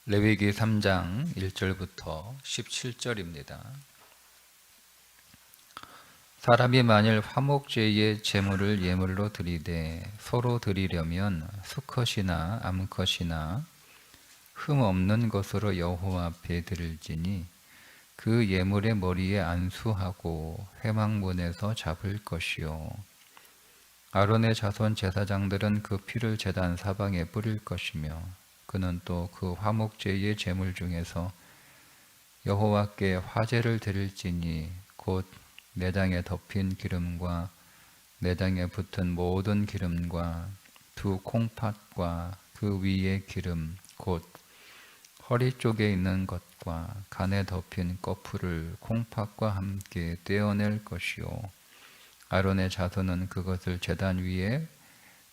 레위기 3장 1절부터 17절입니다. 사람이 만일 화목제의 제물을 예물로 드리되 서로 드리려면 수컷이나 암컷이나 흠 없는 것으로 여호와 앞에 드릴지니 그 예물의 머리에 안수하고 회막문에서 잡을 것이요 아론의 자손 제사장들은 그 피를 제단 사방에 뿌릴 것이며 그는 또 그 화목제의 제물 중에서 여호와께 화제를 드릴지니 곧 내장에 덮인 기름과 내장에 붙은 모든 기름과 두 콩팥과 그 위의 기름 곧 허리 쪽에 있는 것과 간에 덮인 꺼풀을 콩팥과 함께 떼어낼 것이요 아론의 자손은 그것을 제단 위에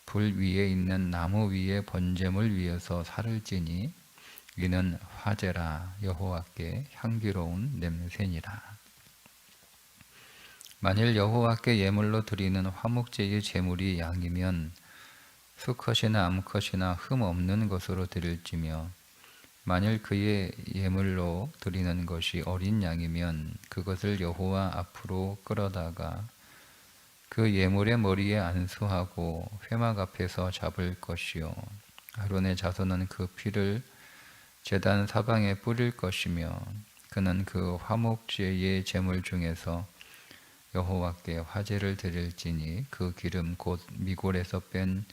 불 위에 있는 나무 위에 번제물 위에서 살을 찌니 이는 화제라 여호와께 향기로운 냄새니라. 만일 여호와께 예물로 드리는 화목제의 제물이 양이면 수컷이나 암컷이나 흠 없는 것으로 드릴지며 만일 그의 예물로 드리는 것이 어린 양이면 그것을 여호와 앞으로 끌어다가 그 예물의 머리에 안수하고 회막 앞에서 잡을 것이요 아론의 자손은 그 피를 제단 사방에 뿌릴 것이며 그는 그 화목제의 제물 중에서 여호와께 화제를 드릴지니 그 기름 곧 미골에서 뺀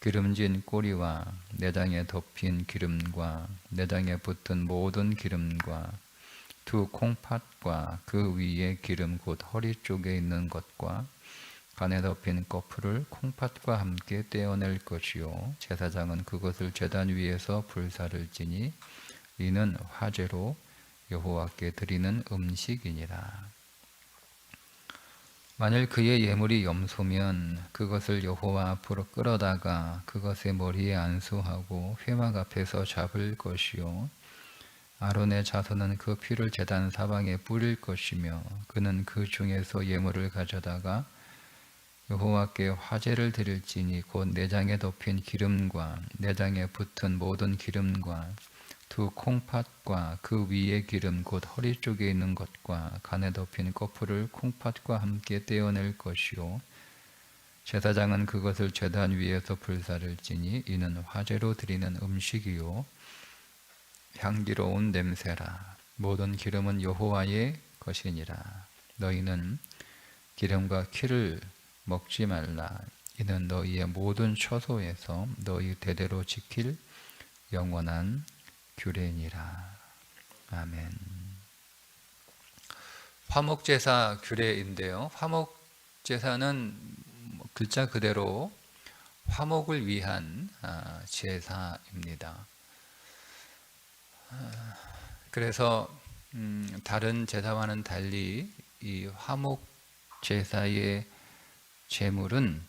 기름진 꼬리와 내장에 덮인 기름과 내장에 붙은 모든 기름과 두 콩팥과 그 위에 기름 곧 허리 쪽에 있는 것과 간에 덮인 꺼풀을 콩팥과 함께 떼어낼 것이요 제사장은 그것을 제단 위에서 불사를 지니 이는 화제로 여호와께 드리는 음식이니라. 만일 그의 예물이 염소면 그것을 여호와 앞으로 끌어다가 그것의 머리에 안수하고 회막 앞에서 잡을 것이요 아론의 자손은 그 피를 제단 사방에 뿌릴 것이며 그는 그 중에서 예물을 가져다가 여호와께 화제를 드릴지니 곧 내장에 덮인 기름과 내장에 붙은 모든 기름과 두 콩팥과 그 위의 기름 곧 허리 쪽에 있는 것과 간에 덮인 꺼풀을 콩팥과 함께 떼어낼 것이요 제사장은 그것을 제단 위에서 불사를 지니 이는 화제로 드리는 음식이요 향기로운 냄새라. 모든 기름은 여호와의 것이니라. 너희는 기름과 키를 먹지 말라. 이는 너희의 모든 처소에서 너희 대대로 지킬 영원한 규례니라. 아멘. 화목제사 규례인데요. 화목제사는 글자 그대로 화목을 위한 제사입니다. 그래서 다른 제사와는 달리 이 화목제사의 제물은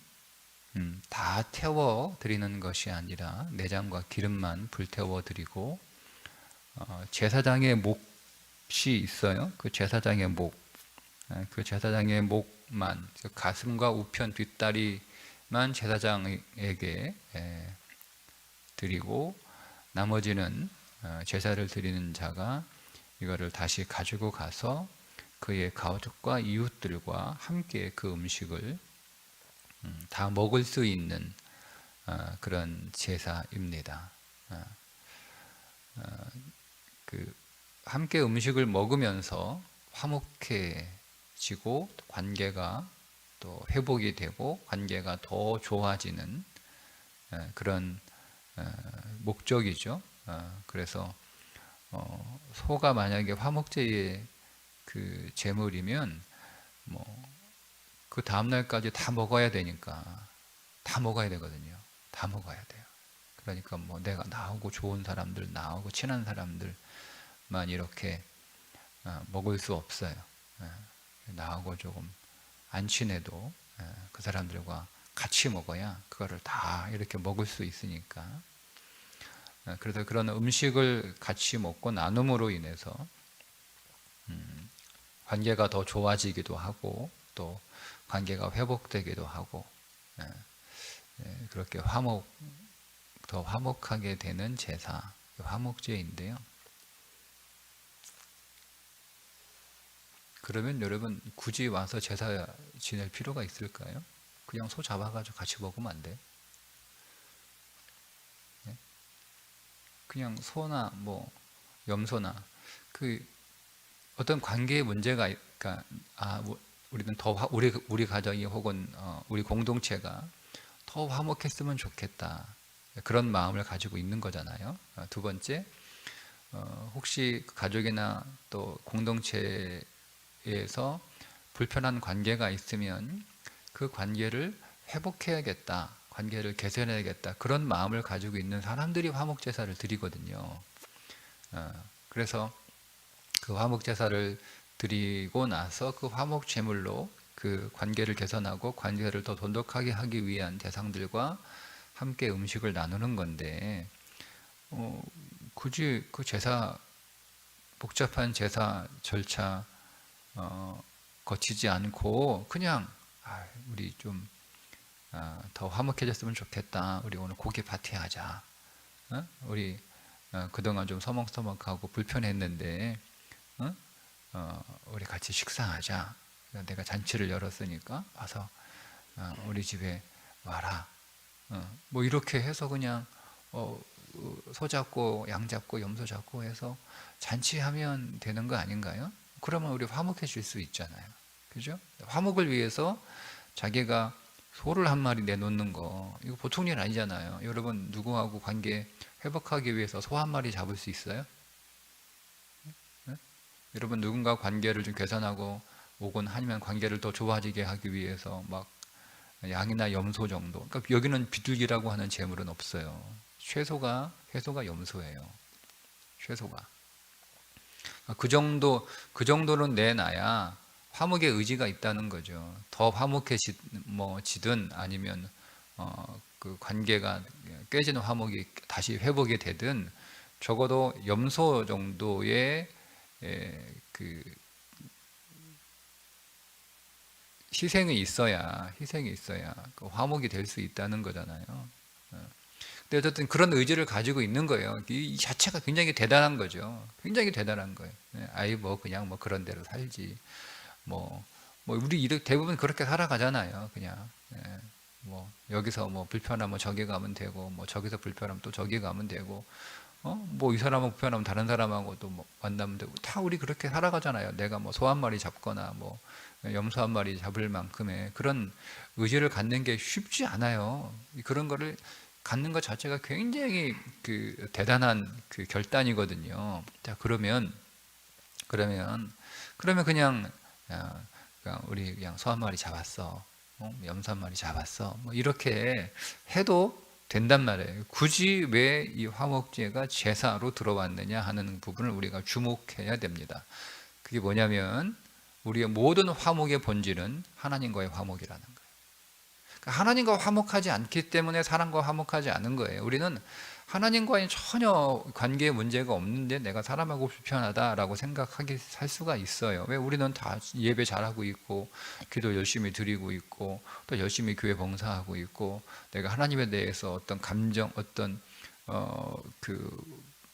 다 태워 드리는 것이 아니라 내장과 기름만 불태워 드리고 제사장의 몫이 있어요. 그 제사장의 목, 그 제사장의 목만 가슴과 우편 뒷다리만 제사장에게 드리고 나머지는 제사를 드리는 자가 이거를 다시 가지고 가서 그의 가족과 이웃들과 함께 그 음식을 다 먹을 수 있는 그런 제사입니다. 함께 음식을 먹으면서 화목해지고 관계가 또 회복이 되고 관계가 더 좋아지는 그런 목적이죠. 그래서 소가 만약에 화목제의 그 제물이면 그 다음날까지 다 먹어야 되니까 다 먹어야 되거든요. 다 먹어야 돼요. 그러니까 내가 나오고 좋은 사람들, 나오고 친한 사람들만 이렇게 먹을 수 없어요. 나하고 조금 안 친해도 그 사람들과 같이 먹어야 그거를 다 이렇게 먹을 수 있으니까. 그래서 그런 음식을 같이 먹고 나눔으로 인해서 관계가 더 좋아지기도 하고 또 관계가 회복되기도 하고 그렇게 더 화목하게 되는 제사, 화목제인데요. 그러면 여러분 굳이 와서 제사 지낼 필요가 있을까요? 그냥 소 잡아가지고 같이 먹으면 안 돼요? 네? 그냥 소나 뭐 염소나 그 어떤 관계의 문제가, 그러니까 우리는 더 우리 가정이 혹은 우리 공동체가 더 화목했으면 좋겠다, 그런 마음을 가지고 있는 거잖아요. 두 번째, 혹시 가족이나 또 공동체에서 불편한 관계가 있으면 그 관계를 회복해야겠다, 관계를 개선해야겠다, 그런 마음을 가지고 있는 사람들이 화목제사를 드리거든요. 그래서 그 화목제사를 드리고 나서 그 화목제물로 그 관계를 개선하고 관계를 더 돈독하게 하기 위한 대상들과 함께 음식을 나누는 건데, 굳이 그 제사, 복잡한 제사 절차 거치지 않고 그냥 우리 좀 더 화목해졌으면 좋겠다, 우리 오늘 고기 파티 하자, 우리 그동안 좀 서먹서먹하고 불편했는데 우리 같이 식사하자, 내가 잔치를 열었으니까 와서 우리 집에 와라, 뭐 이렇게 해서 그냥 소 잡고 양 잡고 염소 잡고 해서 잔치하면 되는 거 아닌가요? 그러면 우리 화목해질 수 있잖아요. 그죠? 화목을 위해서 자기가 소를 한 마리 내놓는 거, 이거 보통 일 아니잖아요. 여러분, 누구하고 관계 회복하기 위해서 소 한 마리 잡을 수 있어요? 네? 여러분, 누군가 관계를 좀 개선하고 오곤 하면 관계를 더 좋아지게 하기 위해서 막 양이나 염소 정도, 그러니까 여기는 비둘기라고 하는 재물은 없어요. 최소가 염소예요. 최소가 그 정도는 내놔야 화목의 의지가 있다는 거죠. 더 화목해지든 아니면 그 관계가 깨지는 화목이 다시 회복이 되든 적어도 염소 정도의 그 희생이 있어야 그 화목이 될 수 있다는 거잖아요. 근데 어쨌든 그런 의지를 가지고 있는 거예요. 이 자체가 굉장히 대단한 거죠. 굉장히 대단한 거예요. 뭐 그냥 뭐 그런 대로 살지. 뭐 우리 대부분 그렇게 살아가잖아요. 그냥 뭐 여기서 뭐 불편하면 저기 가면 되고, 뭐 저기서 불편하면 또 저기 가면 되고, 뭐 이 사람하고 불편하면 다른 사람하고 또 뭐 만나면 되고, 다 우리 그렇게 살아가잖아요. 내가 뭐 소 한 마리 잡거나 뭐 염소 한 마리 잡을 만큼의 그런 의지를 갖는 게 쉽지 않아요. 그런 거를 갖는 것 자체가 굉장히 그 대단한 그 결단이거든요. 자, 그러면 그냥 우리 그냥 소 한 마리 잡았어, 염소 한 마리 잡았어, 뭐 이렇게 해도 된단 말이에요. 굳이 왜 이 화목제가 제사로 들어왔느냐 하는 부분을 우리가 주목해야 됩니다. 그게 뭐냐면 우리의 모든 화목의 본질은 하나님과의 화목이라는 거예요. 그러니까 하나님과 화목하지 않기 때문에 사람과 화목하지 않은 거예요. 우리는 하나님과의 전혀 관계에 문제가 없는데 내가 사람하고 불편하다라고 생각하게 할 수가 있어요. 왜? 우리는 다 예배 잘하고 있고 기도 열심히 드리고 있고 또 열심히 교회 봉사하고 있고, 내가 하나님에 대해서 어떤 감정, 어떤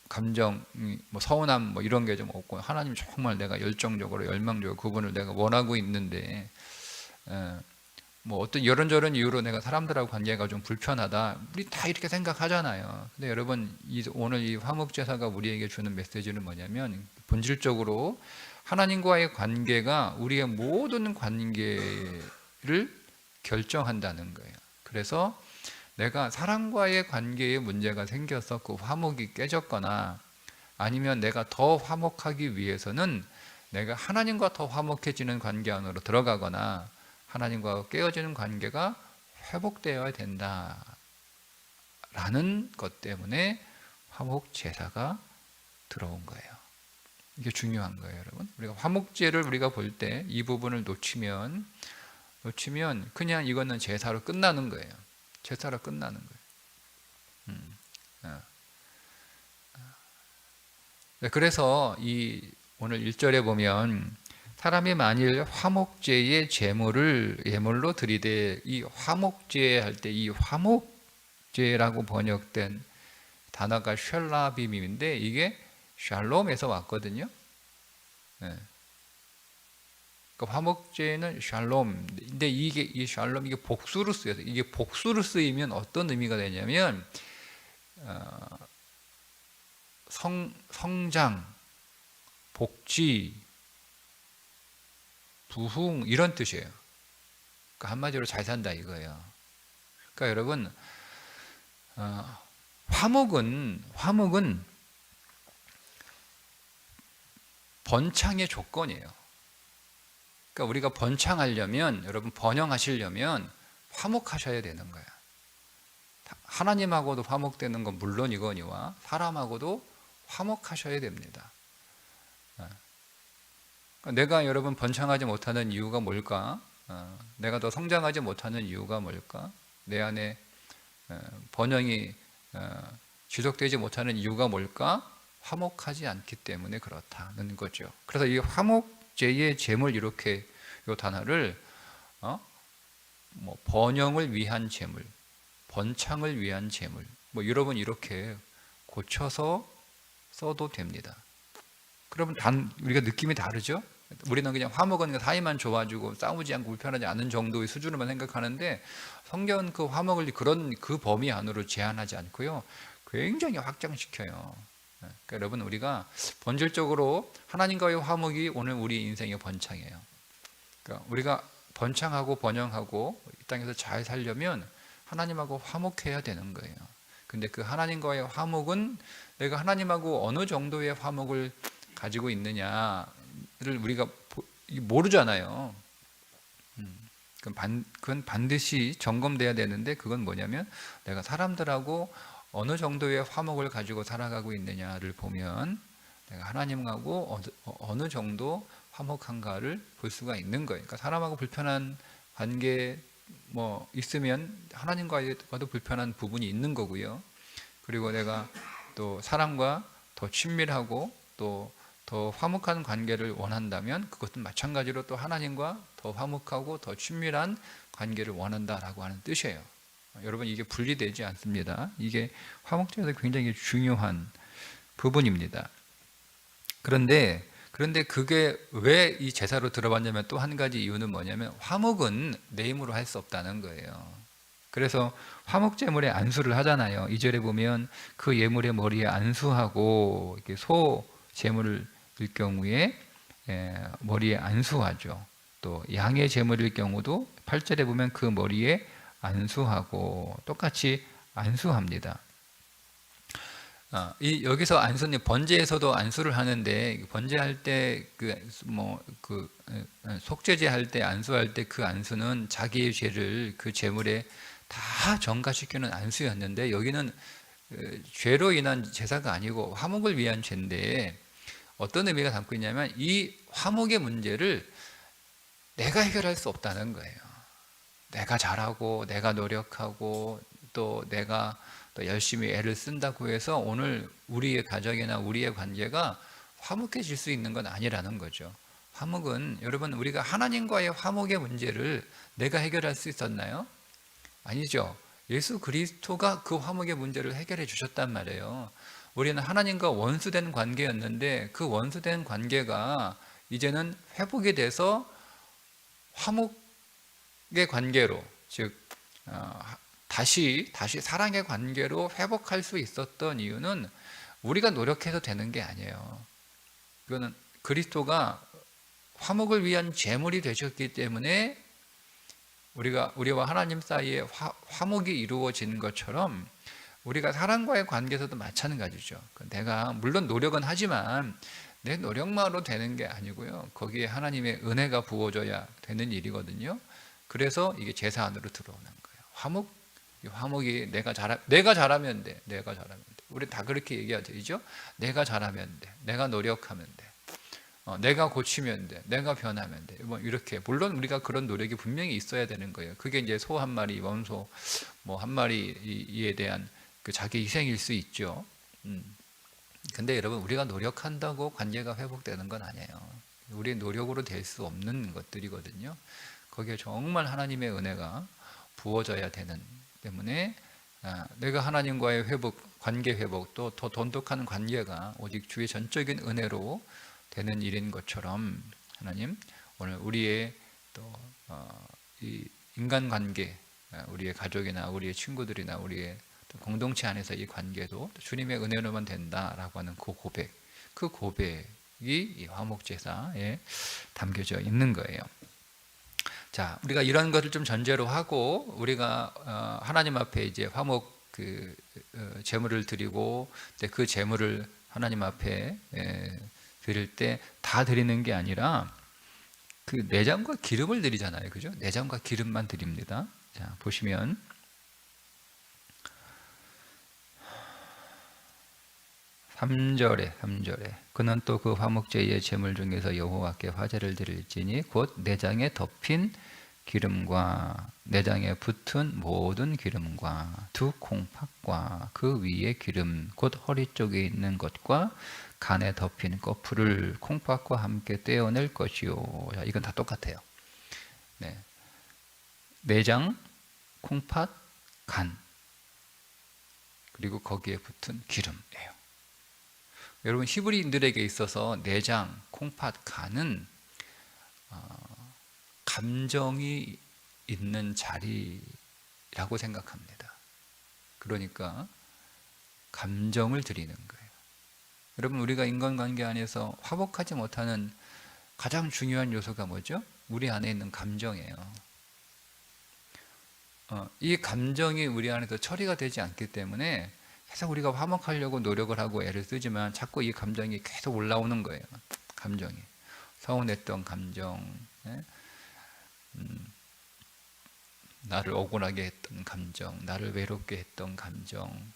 감정, 뭐 서운함 뭐 이런 게 좀 없고, 하나님 정말 내가 열정적으로 열망적으로 그분을 내가 원하고 있는데 뭐 어떤 이런저런 이유로 내가 사람들하고 관계가 좀 불편하다, 우리 다 이렇게 생각하잖아요. 근데 여러분, 오늘 이 화목제사가 우리에게 주는 메시지는 뭐냐면 본질적으로 하나님과의 관계가 우리의 모든 관계를 결정한다는 거예요. 그래서 내가 사람과의 관계에 문제가 생겨서 그 화목이 깨졌거나, 아니면 내가 더 화목하기 위해서는 내가 하나님과 더 화목해지는 관계 안으로 들어가거나 하나님과 깨어지는 관계가 회복되어야 된다라는 것 때문에 화목제사가 들어온 거예요. 이게 중요한 거예요, 여러분. 우리가 화목제를 우리가 볼 때 이 부분을 놓치면 그냥 이거는 제사로 끝나는 거예요. 제사로 끝나는 거예요. 그래서 이 오늘 1절에 보면 사람이 만일 화목제의 예물로 드리되, 이 화목제 할 때 이 화목제라고 번역된 단어가 쉘라빔인데 이게 샬롬에서 왔거든요. 예. 그 화목제는 샬롬. 근데 이게 이 샬롬 이게 복수로 쓰여서 이게 복수로 쓰이면 어떤 의미가 되냐면 성장, 복지, 부흥 이런 뜻이에요. 그러니까 한마디로 잘 산다 이거예요. 그러니까 여러분 화목은 번창의 조건이에요. 그러니까 우리가 번창하려면 여러분 번영하시려면 화목하셔야 되는 거야. 하나님하고도 화목되는 건 물론이거니와 사람하고도 화목하셔야 됩니다. 내가 여러분 번창하지 못하는 이유가 뭘까? 내가 더 성장하지 못하는 이유가 뭘까? 내 안에 번영이 지속되지 못하는 이유가 뭘까? 화목하지 않기 때문에 그렇다는 거죠. 그래서 이 화목제의 제물 이렇게 이 단어를 뭐 번영을 위한 제물, 번창을 위한 제물, 뭐 여러분 이렇게 고쳐서 써도 됩니다. 그러면 우리가 느낌이 다르죠? 우리는 그냥 화목은 사이만 좋아지고 싸우지 않고 불편하지 않은 정도의 수준으로만 생각하는데 성경은 그 화목을 그 범위 안으로 제한하지 않고요, 굉장히 확장시켜요. 그러니까 여러분 우리가 본질적으로 하나님과의 화목이 오늘 우리 인생의 번창이에요. 그러니까 우리가 번창하고 번영하고 이 땅에서 잘 살려면 하나님하고 화목해야 되는 거예요. 근데 그 하나님과의 화목은 내가 하나님하고 어느 정도의 화목을 가지고 있느냐를 우리가 모르잖아요. 그건 반드시 점검돼야 되는데 그건 뭐냐면 내가 사람들하고 어느 정도의 화목을 가지고 살아가고 있느냐를 보면 내가 하나님하고 어느 정도 화목한가를 볼 수가 있는 거예요. 그러니까 사람하고 불편한 관계 뭐 있으면 하나님과도 불편한 부분이 있는 거고요. 그리고 내가 또 사람과 더 친밀하고 또 더 화목한 관계를 원한다면 그것은 마찬가지로 또 하나님과 더 화목하고 더 친밀한 관계를 원한다라고 하는 뜻이에요. 여러분 이게 분리되지 않습니다. 이게 화목제에서 굉장히 중요한 부분입니다. 그런데 그게 왜 이 제사로 들어봤냐면 또 한 가지 이유는 뭐냐면 화목은 내 힘으로 할 수 없다는 거예요. 그래서 화목제물에 안수를 하잖아요. 2절에 보면 그 예물의 머리에 안수하고 이렇게 소 제물일 경우에 머리에 안수하죠. 또 양의 제물일 경우도 8절에 보면 그 머리에 안수하고 똑같이 안수합니다. 여기서 안수는 번제에서도 안수를 하는데 번제할 때 속죄제 할 때 안수할 때 그 안수는 자기의 죄를 그 제물에 다 전가시키는 안수였는데 여기는 죄로 인한 제사가 아니고 화목을 위한 죄인데 어떤 의미가 담고 있냐면 이 화목의 문제를 내가 해결할 수 없다는 거예요. 내가 잘하고 내가 노력하고 또 내가 또 열심히 애를 쓴다고 해서 오늘 우리의 가정이나 우리의 관계가 화목해질 수 있는 건 아니라는 거죠. 화목은 여러분 우리가 하나님과의 화목의 문제를 내가 해결할 수 있었나요? 아니죠. 예수 그리스도가 그 화목의 문제를 해결해 주셨단 말이에요. 우리는 하나님과 원수된 관계였는데 그 원수된 관계가 이제는 회복이 돼서 화목의 관계로, 즉 다시 사랑의 관계로 회복할 수 있었던 이유는 우리가 노력해서 되는 게 아니에요. 그거는 그리스도가 화목을 위한 제물이 되셨기 때문에 우리와 하나님 사이에 화목이 이루어진 것처럼 우리가 사람과의 관계에서도 마찬가지죠. 내가 물론 노력은 하지만 내 노력만으로 되는 게 아니고요. 거기에 하나님의 은혜가 부어져야 되는 일이거든요. 그래서 이게 제사 안으로 들어오는 거예요. 화목이 내가 잘하면 돼. 내가 잘하면 돼. 우리 다 그렇게 얘기하죠. 내가 잘하면 돼. 내가 노력하면 돼. 내가 고치면 돼. 내가 변하면 돼. 뭐 이렇게 물론 우리가 그런 노력이 분명히 있어야 되는 거예요. 그게 이제 소 한 마리, 원소 뭐 한 마리에 대한 그 자기 희생일 수 있죠. 근데 여러분 우리가 노력한다고 관계가 회복되는 건 아니에요. 우리의 노력으로 될 수 없는 것들이거든요. 거기에 정말 하나님의 은혜가 부어져야 되는 때문에 내가 하나님과의 회복, 관계 회복, 또 더 돈독한 관계가 오직 주의 전적인 은혜로 되는 일인 것처럼 하나님 오늘 우리의 또 이 인간관계, 우리의 가족이나 우리의 친구들이나 우리의 공동체 안에서 이 관계도 주님의 은혜로만 된다라고 하는 그 고백, 그 고백이 이 화목제사에 담겨져 있는 거예요. 자, 우리가 이런 것을 좀 전제로 하고 우리가 하나님 앞에 이제 화목 제물을 드리고 그 제물을 하나님 앞에 드릴 때 다 드리는 게 아니라 그 내장과 기름을 드리잖아요, 그죠? 내장과 기름만 드립니다. 자, 보시면 3절에 그는 또 그 화목제의 제물 중에서 여호와께 화제를 드릴지니 곧 내장에 덮인 기름과 내장에 붙은 모든 기름과 두 콩팥과 그 위에 기름 곧 허리 쪽에 있는 것과 간에 덮인 꺼풀을 콩팥과 함께 떼어낼 것이요. 자, 이건 다 똑같아요. 네. 내장, 콩팥, 간 그리고 거기에 붙은 기름이에요. 여러분 히브리인들에게 있어서 내장, 콩팥, 간은 감정이 있는 자리라고 생각합니다. 그러니까 감정을 드리는 거예요. 여러분 우리가 인간관계 안에서 화목하지 못하는 가장 중요한 요소가 뭐죠? 우리 안에 있는 감정이에요. 이 감정이 우리 안에서 처리가 되지 않기 때문에 계속 우리가 화목하려고 노력을 하고 애를 쓰지만 자꾸 이 감정이 계속 올라오는 거예요. 감정이 서운했던 감정, 나를 억울하게 했던 감정, 나를 외롭게 했던 감정,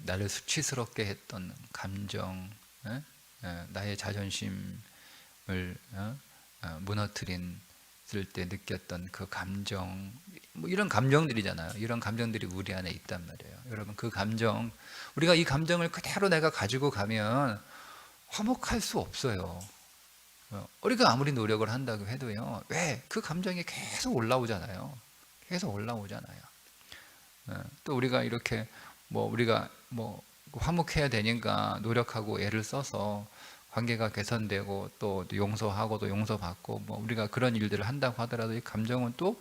나를 수치스럽게 했던 감정, 나의 자존심을 무너뜨린 때 느꼈던 그 감정, 뭐 이런 감정들이잖아요. 이런 감정들이 우리 안에 있단 말이에요. 여러분 그 감정, 우리가 이 감정을 그대로 내가 가지고 가면 화목할 수 없어요. 우리가 아무리 노력을 한다고 해도요. 왜? 그 감정이 계속 올라오잖아요. 계속 올라오잖아요. 또 우리가 이렇게 우리가 화목해야 되니까 노력하고 애를 써서 관계가 개선되고 또 용서하고 또 용서받고 우리가 그런 일들을 한다고 하더라도 이 감정은 또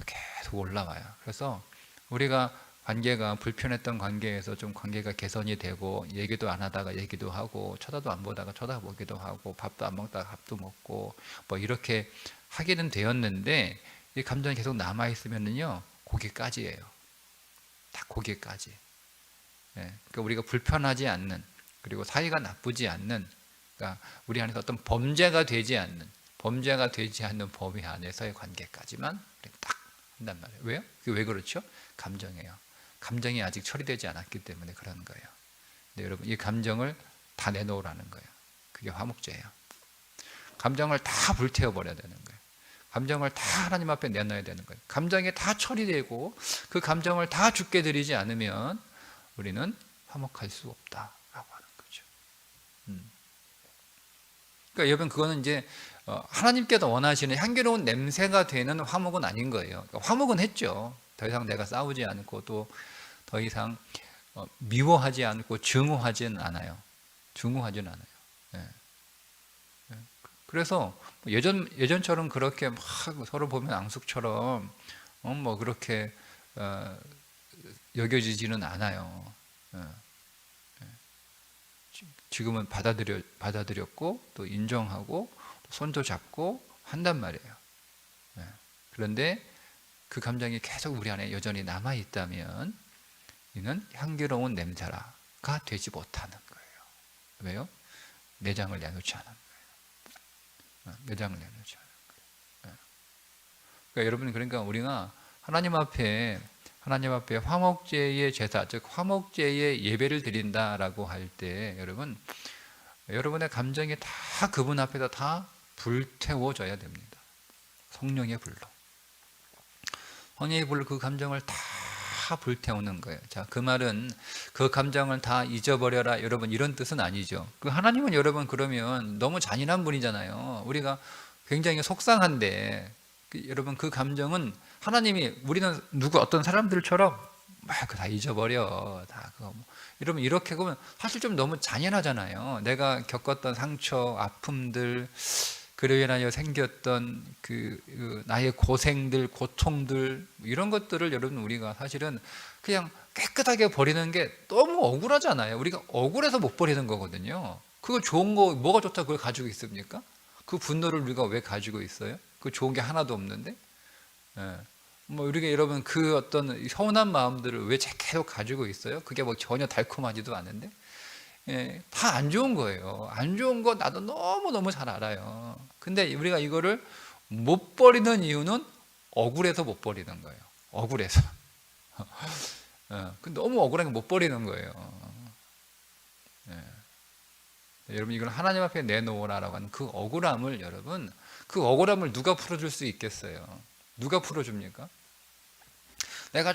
계속 올라와요. 그래서 우리가 관계가 불편했던 관계에서 좀 관계가 개선이 되고 얘기도 안 하다가 얘기도 하고 쳐다도 안 보다가 쳐다보기도 하고 밥도 안 먹다가 밥도 먹고 이렇게 하기는 되었는데 이 감정이 계속 남아 있으면은요 거기까지예요. 다 거기까지. 그러니까 우리가 불편하지 않는 그리고 사이가 나쁘지 않는 그러니까 우리 안에서 어떤 범죄가 되지 않는 범위 안에서의 관계까지만 딱 한단 말이에요. 왜요? 그게 왜 그렇죠? 감정이에요. 감정이 아직 처리되지 않았기 때문에 그런 거예요. 근데 여러분 이 감정을 다 내놓으라는 거예요. 그게 화목제예요. 감정을 다 불태워 버려야 되는 거예요. 감정을 다 하나님 앞에 내놔야 되는 거예요. 감정이 다 처리되고 그 감정을 다 주께 드리지 않으면 우리는 화목할 수 없다라고 하는 거죠. 그러니까 여러분 그거는 이제 하나님께서 원하시는 향기로운 냄새가 되는 화목은 아닌 거예요. 그러니까 화목은 했죠. 더 이상 내가 싸우지 않고 또 더 이상 미워하지 않고 증오하지는 않아요. 증오하지는 않아요. 네. 그래서 예전처럼 그렇게 막 서로 보면 앙숙처럼 그렇게 여겨지지는 않아요. 지금은 받아들였고 또 인정하고 또 손도 잡고 한단 말이에요. 그런데 그 감정이 계속 우리 안에 여전히 남아 있다면 이는 향기로운 냄새가 되지 못하는 거예요. 왜요? 내장을 내놓지 않은 거예요. 내장을 내놓지 않은 거예요. 그러니까 여러분 그러니까 우리가 하나님 앞에 화목제의 제사, 즉 화목제의 예배를 드린다라고 할 때 여러분의 감정이 다 그분 앞에서 다 불태워져야 됩니다. 성령의 불로. 성령의 불로 그 감정을 다 불태우는 거예요. 자, 그 말은 그 감정을 다 잊어버려라 여러분 이런 뜻은 아니죠. 그 하나님은 여러분 그러면 너무 잔인한 분이잖아요. 우리가 굉장히 속상한데 여러분 그 감정은 하나님이 우리는 누구 어떤 사람들처럼 막 다 잊어버려 다 그거 뭐 이러면 이렇게 보면 사실 좀 너무 잔인하잖아요. 내가 겪었던 상처, 아픔들, 그로 인하여 생겼던 그 나의 고생들, 고통들 이런 것들을 여러분 우리가 사실은 그냥 깨끗하게 버리는 게 너무 억울하잖아요. 우리가 억울해서 못 버리는 거거든요. 그거 좋은 거 뭐가 좋다 그걸 가지고 있습니까? 그 분노를 우리가 왜 가지고 있어요? 그 좋은 게 하나도 없는데. 예. 뭐 우리가 여러분 그 어떤 서운한 마음들을 왜 계속 가지고 있어요? 그게 뭐 전혀 달콤하지도 않은데. 예, 다 안 좋은 거예요. 안 좋은 거 나도 너무너무 잘 알아요. 근데 우리가 이거를 못 버리는 이유는 억울해서 못 버리는 거예요. 억울해서. 너무 억울한 게 못 버리는 거예요. 여러분 이걸 하나님 앞에 내놓으라라고 하는 그 억울함을 여러분 그 억울함을 누가 풀어줄 수 있겠어요? 누가 풀어줍니까? 내가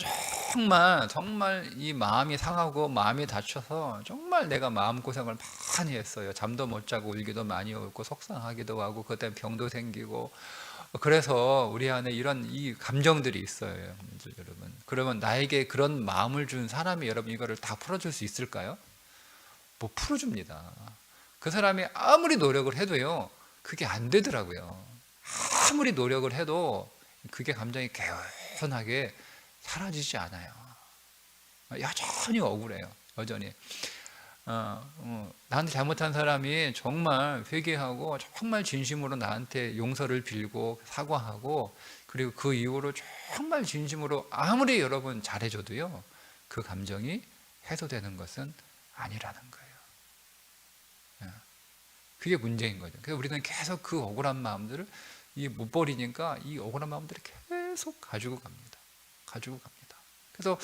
정말 이 마음이 상하고 마음이 다쳐서 정말 내가 마음고생을 많이 했어요. 잠도 못 자고 울기도 많이 울고 속상하기도 하고 그때 병도 생기고 그래서 우리 안에 이런 이 감정들이 있어요. 여러분. 그러면 나에게 그런 마음을 준 사람이 여러분 이거를 다 풀어줄 수 있을까요? 못 풀어줍니다. 그 사람이 아무리 노력을 해도요 그게 안 되더라고요. 아무리 노력을 해도 그게 감정이 개운하게 사라지지 않아요. 여전히 억울해요. 여전히 나한테 잘못한 사람이 정말 회개하고 정말 진심으로 나한테 용서를 빌고 사과하고 그리고 그 이후로 정말 진심으로 아무리 여러분 잘해줘도요 그 감정이 해소되는 것은 아니라는 거예요. 그게 문제인 거죠. 그래서 우리는 계속 그 억울한 마음들을 못 버리니까 이 억울한 마음들을 계속 가지고 갑니다. 그래서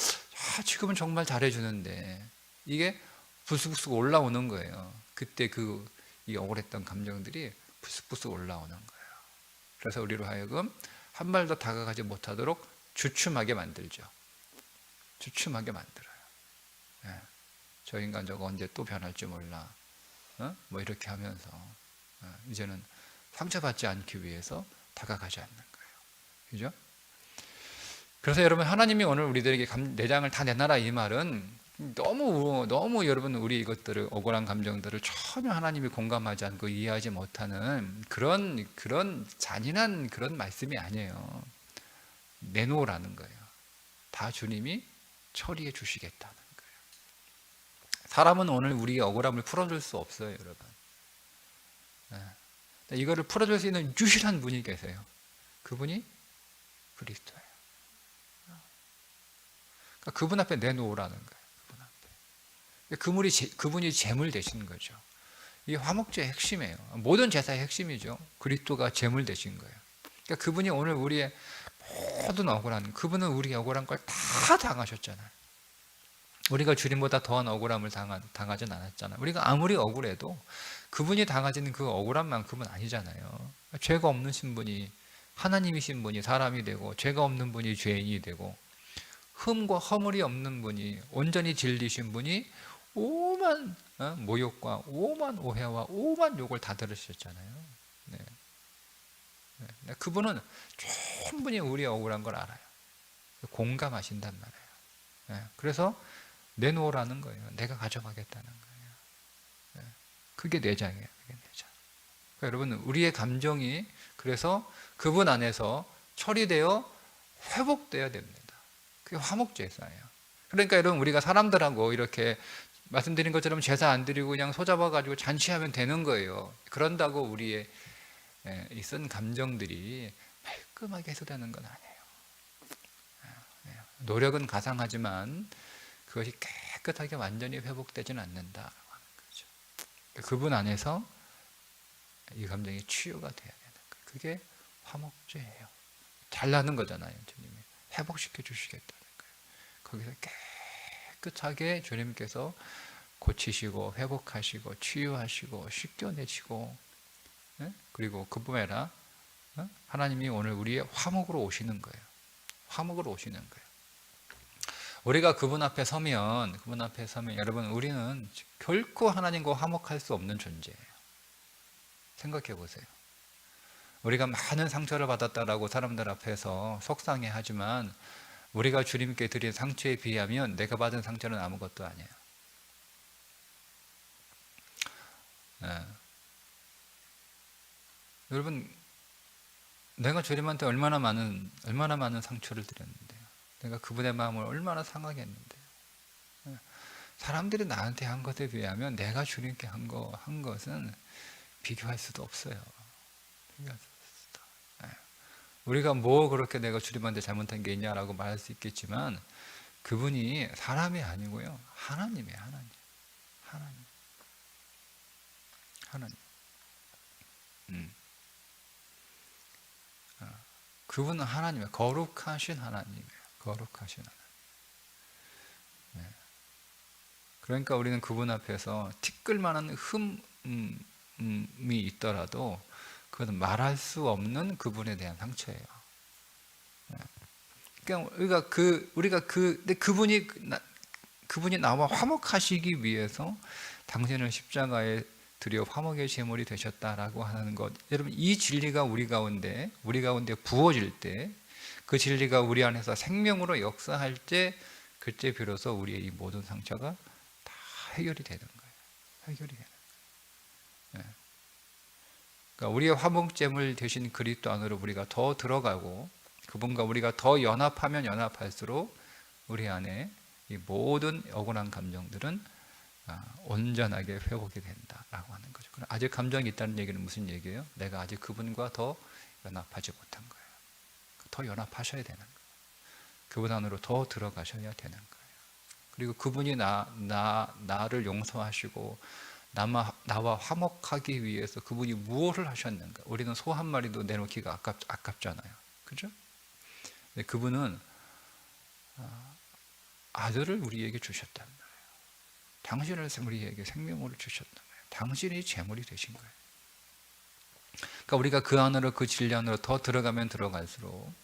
지금은 정말 잘해주는데 이게 부스부스 올라오는 거예요. 그때 이 억울했던 감정들이 부스부스 올라오는 거예요. 그래서 우리로 하여금 한 발 더 다가가지 못하도록 주춤하게 만들죠. 주춤하게 만들어요. 저 인간 저거 언제 또 변할지 몰라. 뭐 이렇게 하면서 이제는 상처받지 않기 위해서 다가가지 않는 거예요. 그죠? 그래서 여러분 하나님이 오늘 우리들에게 내장을 다 내놔라 이 말은 너무 여러분 우리 이것들을 억울한 감정들을 전혀 하나님이 공감하지 않고 이해하지 못하는 그런 잔인한 그런 말씀이 아니에요. 내놓으라는 거예요. 다 주님이 처리해 주시겠다는 거예요. 사람은 오늘 우리의 억울함을 풀어줄 수 없어요, 여러분. 이거를 풀어줄 수 있는 유일한 분이 계세요. 그분이 그리스도예요. 그러니까 그분 앞에 내놓으라는 거예요. 그분 앞에. 그분이 제물 되신 거죠. 이게 화목제의 핵심이에요. 모든 제사의 핵심이죠. 그리스도가 제물 되신 거예요. 그러니까 그분이 오늘 우리의 모든 억울한 그분은 우리의 억울한 걸 다 당하셨잖아요. 우리가 주님보다 더한 억울함을 당하진 않았잖아요. 우리가 아무리 억울해도 그분이 당하지는 그 억울함만큼은 아니잖아요. 죄가 없는 분이 하나님이신 분이 사람이 되고 죄가 없는 분이 죄인이 되고 흠과 허물이 없는 분이 온전히 진리신 분이 오만 모욕과 오만 오해와 오만 욕을 다 들으셨잖아요. 네. 그분은 충분히 우리의 억울한 걸 알아요. 공감하신단 말이에요. 그래서 내놓으라는 거예요. 내가 가져가겠다는 거예요. 그게 내장이에요. 그게 내장. 그러니까 여러분 우리의 감정이 그래서 그분 안에서 처리되어 회복되어야 됩니다. 그게 화목제사예요. 그러니까 여러분 우리가 사람들하고 이렇게 말씀드린 것처럼 제사 안 드리고 그냥 소잡아가지고 잔치하면 되는 거예요. 그런다고 우리의 있은 감정들이 말끔하게 해소되는 건 아니에요. 노력은 가상하지만 그것이 깨끗하게 완전히 회복되지는 않는다라고 하는 거죠. 그분 안에서 이 감정이 치유가 돼야 되는 거예요. 그게 화목제예요. 잘나는 거잖아요. 주님이 회복시켜 주시겠다는 거예요. 거기서 깨끗하게 주님께서 고치시고 회복하시고 치유하시고 씻겨내시고 그리고 그뿐만 아니라 하나님이 오늘 우리의 화목으로 오시는 거예요. 화목으로 오시는 거예요. 우리가 그분 앞에 서면 여러분 우리는 결코 하나님과 화목할 수 없는 존재예요. 생각해 보세요. 우리가 많은 상처를 받았다라고 사람들 앞에서 속상해하지만 우리가 주님께 드린 상처에 비하면 내가 받은 상처는 아무것도 아니에요. 예. 여러분, 내가 주님한테 얼마나 많은 상처를 드렸는데요. 내가 그분의 마음을 얼마나 상하게 했는데요. 예. 사람들이 나한테 한 것에 비하면 내가 주님께 한 것은 비교할 수도 없어요. 비교할 수 없다. 예. 우리가 뭐 그렇게 내가 주님한테 잘못한 게 있냐라고 말할 수 있겠지만 그분이 사람이 아니고요. 하나님이에요. 하나님. 그분은 하나님이에요. 거룩하신 하나님이에요. 거룩하신 하나님. 네. 그러니까 우리는 그분 앞에서 티끌만한 흠이 있더라도 그것은 말할 수 없는 그분에 대한 상처예요. 네. 그러니까 근데 그분이 나와 화목하시기 위해서 당신을 십자가에 드려 화목의 제물이 되셨다라고 하는 것, 여러분, 이 진리가 우리 가운데 부어질 때, 그 진리가 우리 안에서 생명으로 역사할 때, 그때 비로소 우리의 이 모든 상처가 다 해결이 되는 거예요. 해결이 되는 거예요. 네. 그러니까 우리의 화목제물 되신 그리스도 안으로 우리가 더 들어가고 그분과 우리가 더 연합하면 연합할수록 우리 안에 이 모든 억울한 감정들은 온전하게 회복이 된다라고 하는 거죠. 그럼 아직 감정이 있다는 얘기는 무슨 얘기예요? 내가 아직 그분과 더 연합하지 못한 거예요. 더 연합하셔야 되는 거예요. 그분 안으로 더 들어가셔야 되는 거예요. 그리고 그분이 나를 용서하시고 나와 화목하기 위해서 그분이 무엇을 하셨는가? 우리는 소 한 마리도 내놓기가 아깝잖아요. 그죠? 근데 그분은 아들을 우리에게 주셨단 말이에요. 당신을 우리에게 생명으로 주셨단 말이에요. 당신이 제물이 되신 거예요. 그러니까 우리가 그 안으로, 그 진리 안으로 더 들어가면 들어갈수록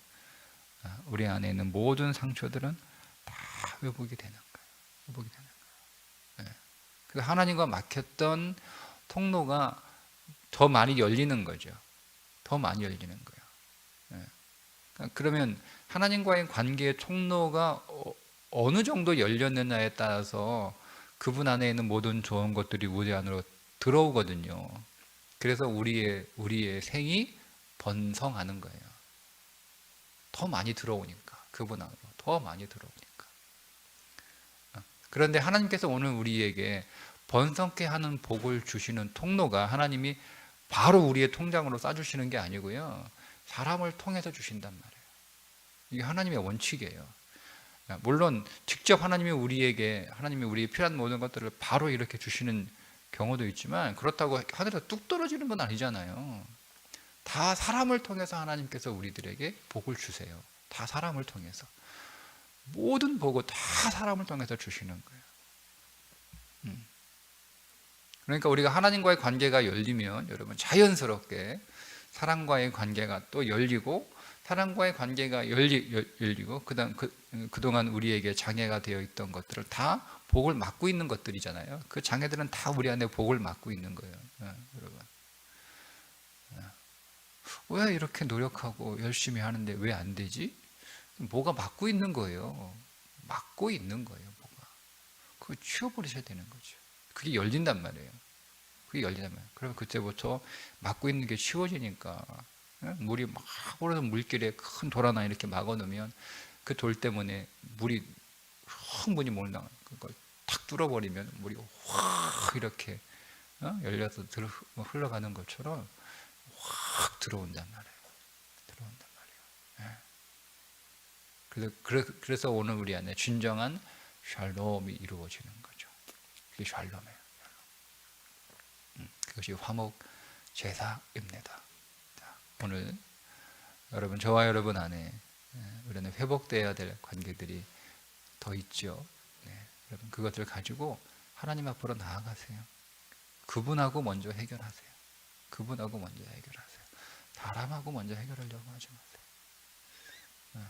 우리 안에 있는 모든 상처들은 다 회복이 되는 거예요. 회복이 되는 거예요. 네. 그래서 하나님과 막혔던 통로가 더 많이 열리는 거죠. 더 많이 열리는 거예요. 네. 그러니까 그러면 하나님과의 관계의 통로가 어느 정도 열렸느냐에 따라서 그분 안에 있는 모든 좋은 것들이 우리 안으로 들어오거든요. 그래서 우리의 생이 번성하는 거예요. 더 많이 들어오니까, 그분 안으로 더 많이 들어오니까. 그런데 하나님께서 오늘 우리에게 번성케 하는 복을 주시는 통로가 하나님이 바로 우리의 통장으로 싸주시는 게 아니고요, 사람을 통해서 주신단 말이에요. 이게 하나님의 원칙이에요. 물론 직접 하나님이 우리에게 필요한 모든 것들을 바로 이렇게 주시는 경우도 있지만, 그렇다고 하늘에서 뚝 떨어지는 건 아니잖아요. 다 사람을 통해서 하나님께서 우리들에게 복을 주세요. 다 사람을 통해서. 모든 복을 다 사람을 통해서 주시는 거예요. 그러니까 우리가 하나님과의 관계가 열리면 여러분 자연스럽게 사람과의 관계가 또 열리고, 사람과의 관계가 열리고 그동안 우리에게 장애가 되어 있던 것들을 다 복을 맡고 있는 것들이잖아요. 그 장애들은 다 우리 안에 복을 맡고 있는 거예요. 여러분, 왜 이렇게 노력하고 열심히 하는데 왜 안 되지? 뭐가 맡고 있는 거예요. 맡고 있는 거예요. 뭐가. 그거 치워버리셔야 되는 거죠. 그게 열린단 말이에요. 그게 열린단 말이에요. 그러면 그때부터 맡고 있는 게 치워지니까, 물이 막 흐르는 물길에 큰 돌 하나 이렇게 막아 놓으면 그 돌 때문에 물이 충분히 몰라, 그걸 탁 뚫어버리면 물이 확 이렇게 열려서 흘러가는 것처럼 확 들어온단 말이에요. 들어온단 말이에요. 그래서 오늘 우리 안에 진정한 샬롬이 이루어지는 거죠. 그게 샬롬이에요. 그것이 화목 제사입니다. 오늘 여러분, 저와 여러분 안에 우리는 회복되어야 될 관계들이 더 있죠. 여러분, 그것들 가지고 하나님 앞으로 나아가세요. 그분하고 먼저 해결하세요. 그분하고 먼저 해결하세요. 사람하고 먼저 해결하려고 하지 마세요.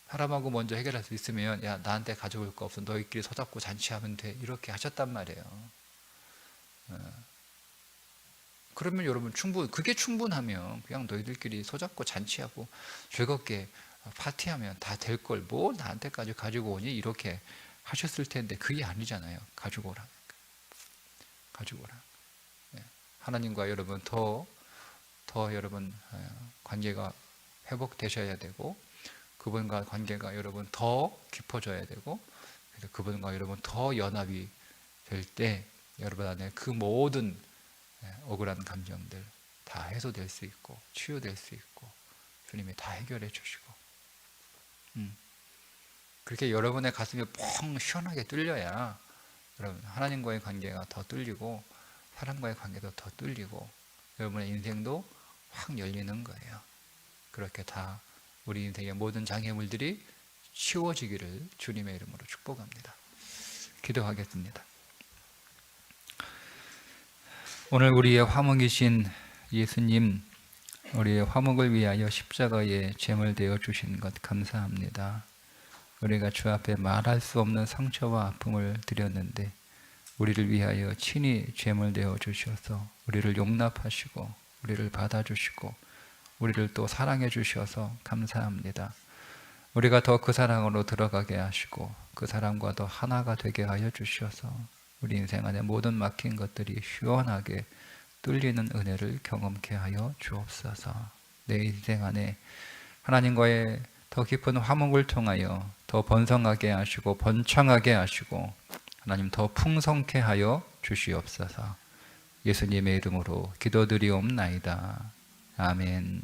사람하고 먼저 해결할 수 있으면, 야, 나한테 가져올 거 없어, 너희끼리 서잡고 잔치하면 돼, 이렇게 하셨단 말이에요. 그러면 여러분 그게 충분하면 그냥 너희들끼리 손잡고 잔치하고 즐겁게 파티하면 다 될 걸 뭐 나한테까지 가지고 오니 이렇게 하셨을 텐데 그게 아니잖아요. 가지고 오라. 네. 하나님과 여러분 더 여러분 관계가 회복되셔야 되고 그분과 관계가 여러분 더 깊어져야 되고 그래서 그분과 여러분 더 연합이 될 때 여러분 안에 그 모든 억울한 감정들 다 해소될 수 있고 치유될 수 있고 주님이 다 해결해 주시고 그렇게 여러분의 가슴이 뻥 시원하게 뚫려야 여러분 하나님과의 관계가 더 뚫리고 사람과의 관계도 더 뚫리고 여러분의 인생도 확 열리는 거예요. 그렇게 다 우리 인생의 모든 장애물들이 치워지기를 주님의 이름으로 축복합니다. 기도하겠습니다. 오늘 우리의 화목이신 예수님, 우리의 화목을 위하여 십자가에 제물 되어 주신 것 감사합니다. 우리가 주 앞에 말할 수 없는 상처와 아픔을 드렸는데 우리를 위하여 친히 제물 되어 주셔서 우리를 용납하시고 우리를 받아주시고 우리를 또 사랑해 주셔서 감사합니다. 우리가 더 그 사랑으로 들어가게 하시고 그 사랑과 더 하나가 되게 하여 주셔서 우리 인생 안에 모든 막힌 것들이 시원하게 뚫리는 은혜를 경험케 하여 주옵소서. 내 인생 안에 하나님과의 더 깊은 화목을 통하여 더 번성하게 하시고 번창하게 하시고 하나님 더 풍성케 하여 주시옵소서. 예수님의 이름으로 기도드리옵나이다. 아멘.